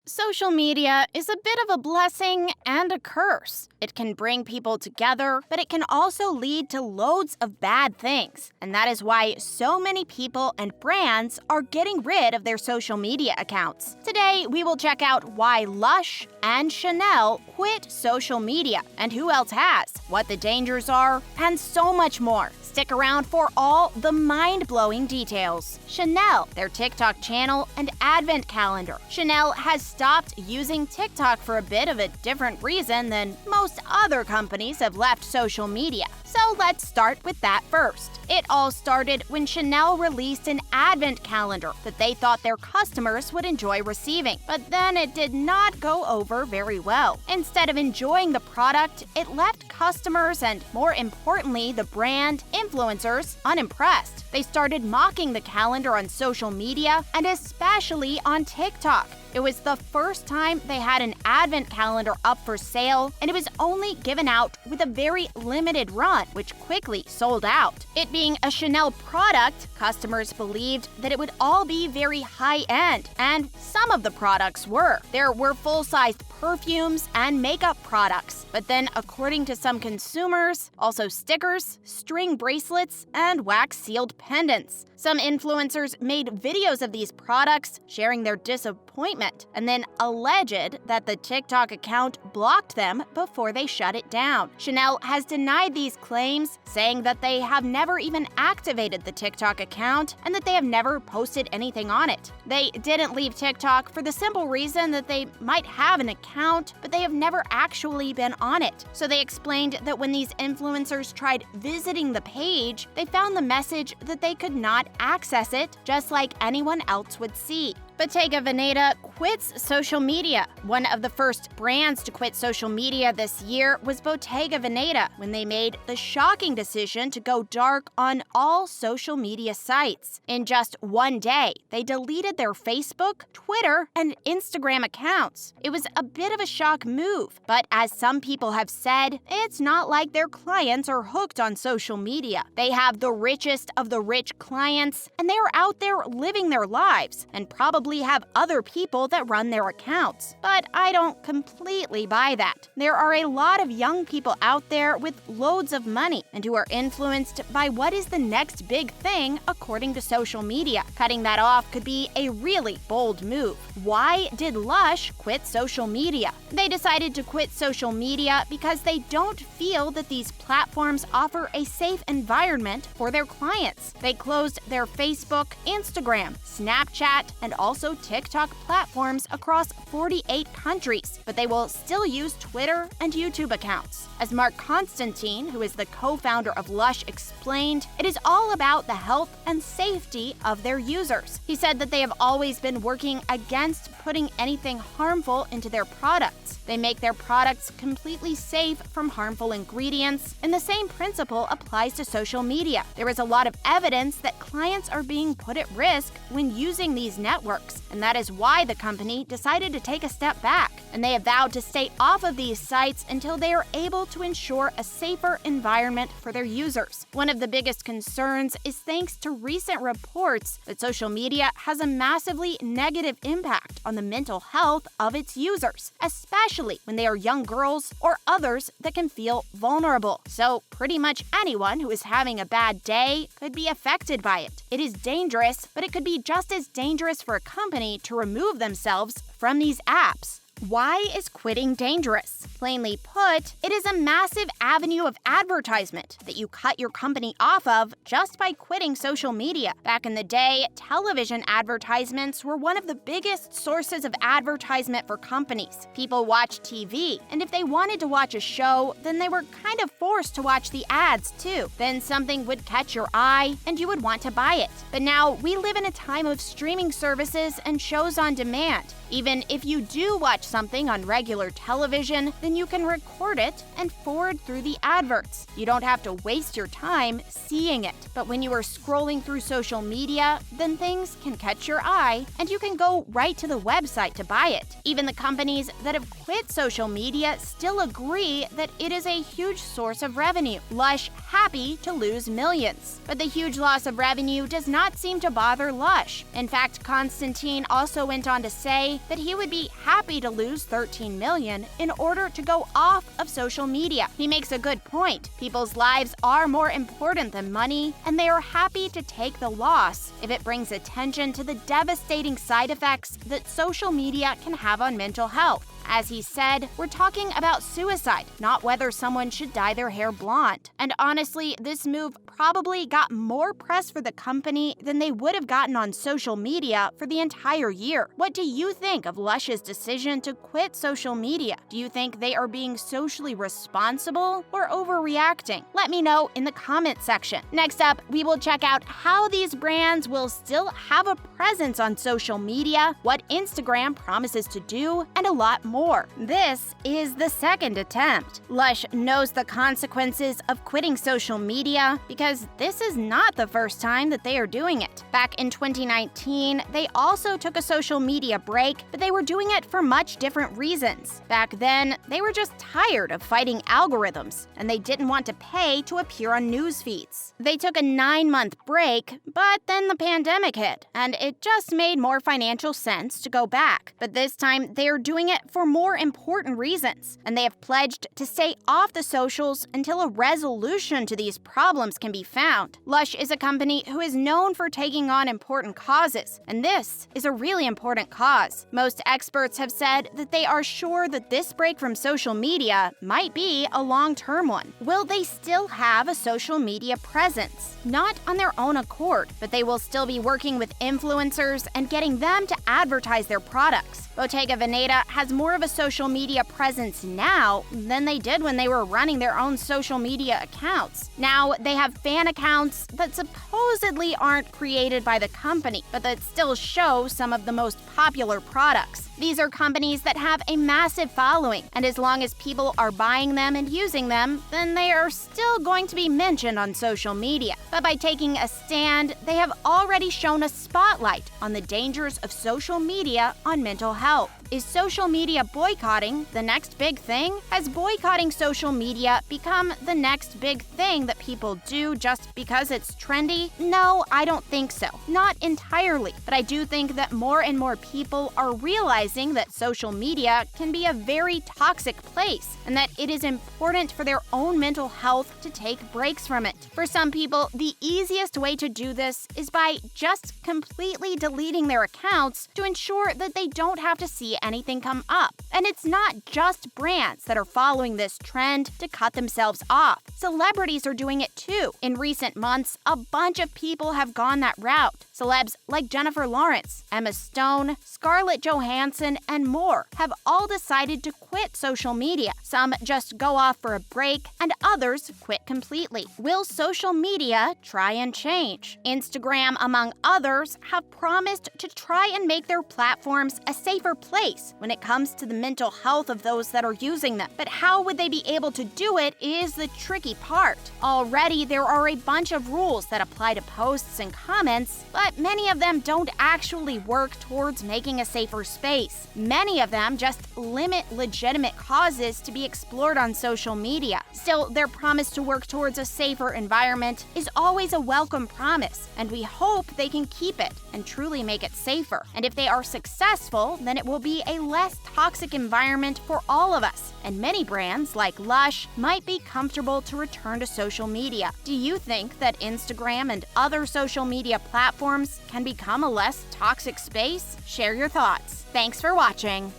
Social media is a bit of a blessing and a curse. It can bring people together, but it can also lead to loads of bad things. And that is why so many people and brands are getting rid of their social media accounts. Today, we will check out why Lush and Chanel quit social media, and who else has, what the dangers are, and so much more. Stick around for all the mind-blowing details. Chanel, their TikTok channel and advent calendar. Chanel has stopped using TikTok for a bit of a different reason than most other companies have left social media. So let's start with that first. It all started when Chanel released an advent calendar that they thought their customers would enjoy receiving. But then it did not go over very well. Instead of enjoying the product, it left customers and, more importantly, the brand influencers unimpressed. They started mocking the calendar on social media and especially on TikTok. It was the first time they had an advent calendar up for sale, and it was only given out with a very limited run, which quickly sold out. It being a Chanel product, customers believed that it would all be very high-end, and some of the products were. There were full-sized perfumes and makeup products, but then, according to some consumers, also stickers, string bracelets, and wax-sealed pendants. Some influencers made videos of these products, sharing their disappointment, and then alleged that the TikTok account blocked them before they shut it down. Chanel has denied these claims, saying that they have never even activated the TikTok account and that they have never posted anything on it. They didn't leave TikTok for the simple reason that they might have an account, but they have never actually been on it. So they explained that when these influencers tried visiting the page, they found the message that they could not access it, just like anyone else would see. Bottega Veneta quits social media. One of the first brands to quit social media this year was Bottega Veneta when they made the shocking decision to go dark on all social media sites. In just one day, they deleted their Facebook, Twitter, and Instagram accounts. It was a bit of a shock move, but as some people have said, it's not like their clients are hooked on social media. They have the richest of the rich clients, and they are out there living their lives, and probably have other people that run their accounts. But I don't completely buy that. There are a lot of young people out there with loads of money and who are influenced by what is the next big thing according to social media. Cutting that off could be a really bold move. Why did Lush quit social media? They decided to quit social media because they don't feel that these platforms offer a safe environment for their clients. They closed their Facebook, Instagram, Snapchat, and also TikTok platforms across 48 countries, but they will still use Twitter and YouTube accounts. As Mark Constantine, who is the co-founder of Lush, explained, it is all about the health and safety of their users. He said that they have always been working against putting anything harmful into their products. They make their products completely safe from harmful ingredients, and the same principle applies to social media. There is a lot of evidence that clients are being put at risk when using these networks, and that is why the company decided to take a step back. And they have vowed to stay off of these sites until they are able to ensure a safer environment for their users. One of the biggest concerns is thanks to recent reports that social media has a massively negative impact on the mental health of its users, especially when they are young girls or others that can feel vulnerable. So pretty much anyone who is having a bad day could be affected by it. It is dangerous, but it could be just as dangerous for a company to remove themselves from these apps. Why is quitting dangerous? Plainly put, it is a massive avenue of advertisement that you cut your company off of just by quitting social media. Back in the day, television advertisements were one of the biggest sources of advertisement for companies. People watched TV, and if they wanted to watch a show, then they were kind of forced to watch the ads too. Then something would catch your eye, and you would want to buy it. But now we live in a time of streaming services and shows on demand. Even if you do watch something on regular television, then you can record it and forward through the adverts. You don't have to waste your time seeing it. But when you are scrolling through social media, then things can catch your eye and you can go right to the website to buy it. Even the companies that have quit social media still agree that it is a huge source of revenue. Lush happy to lose millions. But the huge loss of revenue does not seem to bother Lush. In fact, Constantine also went on to say that he would be happy to lose $13 million in order to go off of social media. He makes a good point. People's lives are more important than money, and they are happy to take the loss if it brings attention to the devastating side effects that social media can have on mental health. As he said, we're talking about suicide, not whether someone should dye their hair blonde. And honestly, this move probably got more press for the company than they would have gotten on social media for the entire year. What do you think of Lush's decision to quit social media? Do you think they are being socially responsible or overreacting? Let me know in the comment section. Next up, we will check out how these brands will still have a presence on social media, what Instagram promises to do, and a lot more. This is the second attempt. Lush knows the consequences of quitting social media because this is not the first time that they are doing it. Back in 2019, they also took a social media break, but they were doing it for much different reasons. Back then, they were just tired of fighting algorithms, and they didn't want to pay to appear on news feeds. They took a 9-month break, but then the pandemic hit, and it just made more financial sense to go back. But this time, they are doing it for more important reasons, and they have pledged to stay off the socials until a resolution to these problems can be found. Lush is a company who is known for taking on important causes, and this is a really important cause. Most experts have said that they are sure that this break from social media might be a long-term one. Will they still have a social media presence? Not on their own accord, but they will still be working with influencers and getting them to advertise their products. Bottega Veneta has more of a social media presence now than they did when they were running their own social media accounts. Now, they have fan accounts that supposedly aren't created by the company, but that still show some of the most popular products. These are companies that have a massive following, and as long as people are buying them and using them, then they are still going to be mentioned on social media. But by taking a stand, they have already shown a spotlight on the dangers of social media on mental health. Is social media boycotting the next big thing? Has boycotting social media become the next big thing that people do just because it's trendy? No, I don't think so. Not entirely. But I do think that more and more people are realizing that social media can be a very toxic place and that it is important for their own mental health to take breaks from it. For some people, the easiest way to do this is by just completely deleting their accounts to ensure that they don't have to see anything come up. And it's not just brands that are following this trend to cut themselves off. Celebrities are doing it too. In recent months, a bunch of people have gone that route. Celebs like Jennifer Lawrence, Emma Stone, Scarlett Johansson, and more have all decided to quit social media. Some just go off for a break, and others quit completely. Will social media try and change? Instagram, among others, have promised to try and make their platforms a safer place when it comes to the mental health of those that are using them. But how would they be able to do it is the tricky part. Already, there are a bunch of rules that apply to posts and comments, but many of them don't actually work towards making a safer space. Many of them just limit legitimate causes to be explored on social media. Still, their promise to work towards a safer environment is always a welcome promise, and we hope they can keep it and truly make it safer. And if they are successful, then it will be a less toxic environment for all of us, and many brands like Lush might be comfortable to return to social media. Do you think that Instagram and other social media platforms can become a less toxic space? Share your thoughts. Thanks for watching.